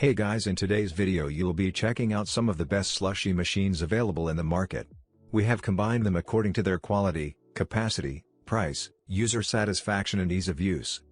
Hey guys, in today's video you'll be checking out some of the best slushy machines available in the market. We have combined them according to their quality, capacity, price, user satisfaction and ease of use.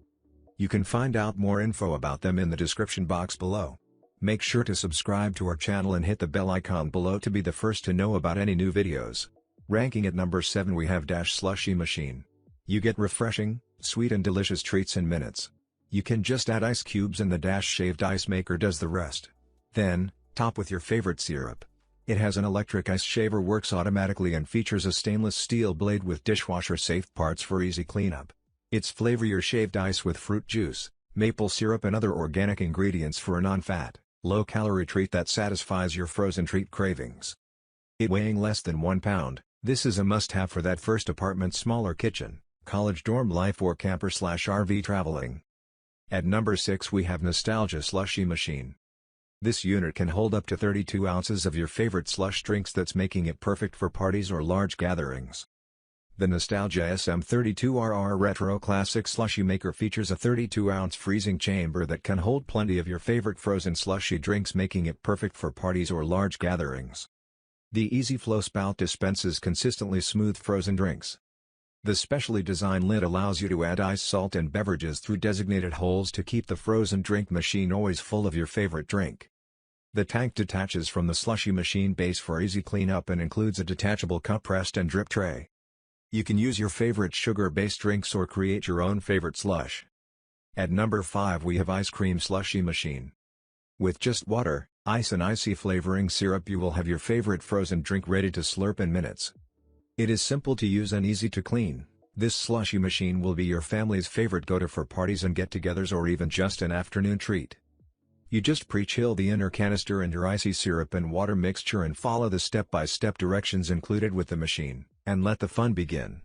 You can find out more info about them in the description box below. Make sure to subscribe to our channel and hit the bell icon below to be the first to know about any new videos. Ranking at number 7 we have Slushie Machine. You get refreshing, sweet and delicious treats in minutes. You can just add ice cubes and the shaved ice maker does the rest. Then, top with your favorite syrup. It has an electric ice shaver, works automatically and features a stainless steel blade with dishwasher safe parts for easy cleanup. It's flavor your shaved ice with fruit juice, maple syrup and other organic ingredients for a non-fat, low-calorie treat that satisfies your frozen treat cravings. It weighing less than 1 pound, this is a must-have for that first apartment, smaller kitchen, college dorm life or camper/RV traveling. At number 6 we have Slushie Machine. This unit can hold up to 32 ounces of your favorite slush drinks, that's making it perfect for parties or large gatherings. The Nostalgia SM32RR Retro Classic Slushie Maker features a 32-ounce freezing chamber that can hold plenty of your favorite frozen slushy drinks, making it perfect for parties or large gatherings. The easy flow spout dispenses consistently smooth frozen drinks. The specially designed lid allows you to add ice, salt and beverages through designated holes to keep the frozen drink machine always full of your favorite drink. The tank detaches from the Slushie Machine base for easy cleanup and includes a detachable cup rest and drip tray. You can use your favorite sugar-based drinks or create your own favorite slush. At number 5 we have Slushie Machine. With just water, ice and icy flavoring syrup you will have your favorite frozen drink ready to slurp in minutes. It is simple to use and easy to clean. This Slushie Machine will be your family's favorite go-to for parties and get-togethers or even just an afternoon treat. You just pre-chill the inner canister and your icy syrup and water mixture and follow the step-by-step directions included with the machine, and let the fun begin.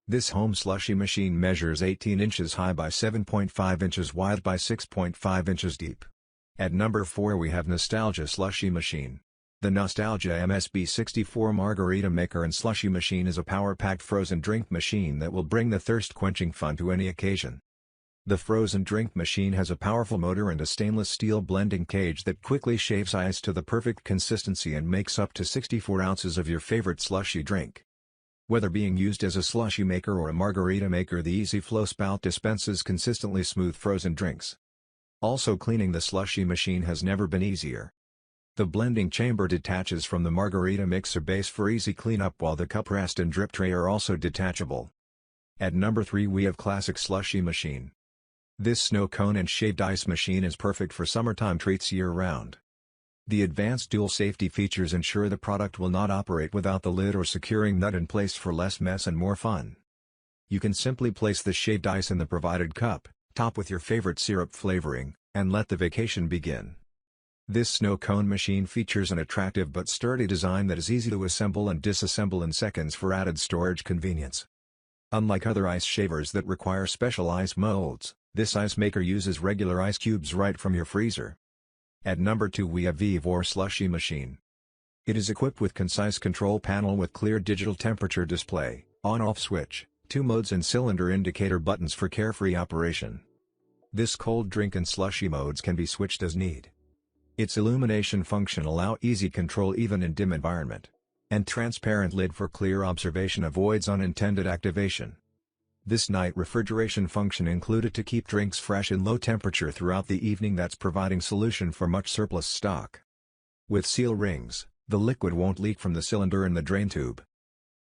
This home Slushie Machine measures 18 inches high by 7.5 inches wide by 6.5 inches deep. At number 4 we have Slushie Machine. The Nostalgia MSB64 Margarita Maker and Slushie Machine is a power-packed frozen drink machine that will bring the thirst-quenching fun to any occasion. The frozen drink machine has a powerful motor and a stainless steel blending cage that quickly shaves ice to the perfect consistency and makes up to 64 ounces of your favorite slushy drink. Whether being used as a slushie maker or a margarita maker, the easy flow spout dispenses consistently smooth frozen drinks. Also, cleaning the Slushie Machine has never been easier. The blending chamber detaches from the margarita mixer base for easy cleanup, while the cup rest and drip tray are also detachable. At number 3 we have Classic Slushie Machine. This snow cone and shaved ice machine is perfect for summertime treats year-round. The advanced dual safety features ensure the product will not operate without the lid or securing nut in place for less mess and more fun. You can simply place the shaved ice in the provided cup, top with your favorite syrup flavoring, and let the vacation begin. This snow cone machine features an attractive but sturdy design that is easy to assemble and disassemble in seconds for added storage convenience. Unlike other ice shavers that require special ice molds, this ice maker uses regular ice cubes right from your freezer. At number 2 we have Vivor Slushie Machine. It is equipped with concise control panel with clear digital temperature display, on-off switch, 2 modes and cylinder indicator buttons for carefree operation. This cold drink and slushy modes can be switched as need. Its illumination function allow easy control even in dim environment. And transparent lid for clear observation avoids unintended activation. This night refrigeration function included to keep drinks fresh in low temperature throughout the evening, that's providing solution for much surplus stock. With seal rings, the liquid won't leak from the cylinder and the drain tube.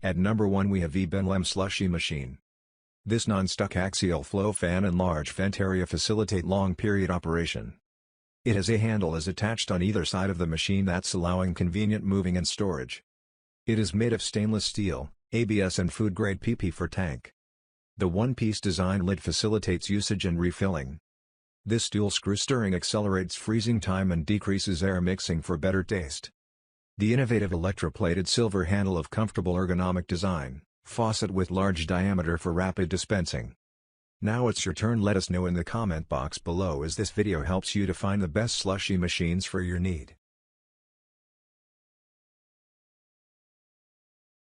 At number 1 we have Enel Slushie Machine. This non-stuck axial flow fan and large vent area facilitate long period operation. It has a handle is attached on either side of the machine, that's allowing convenient moving and storage. It is made of stainless steel, ABS and food-grade PP for tank. The one-piece design lid facilitates usage and refilling. This dual-screw stirring accelerates freezing time and decreases air mixing for better taste. The innovative electroplated silver handle of comfortable ergonomic design, faucet with large diameter for rapid dispensing. Now it's your turn. Let us know in the comment box below as this video helps you to find the best slushy machines for your need.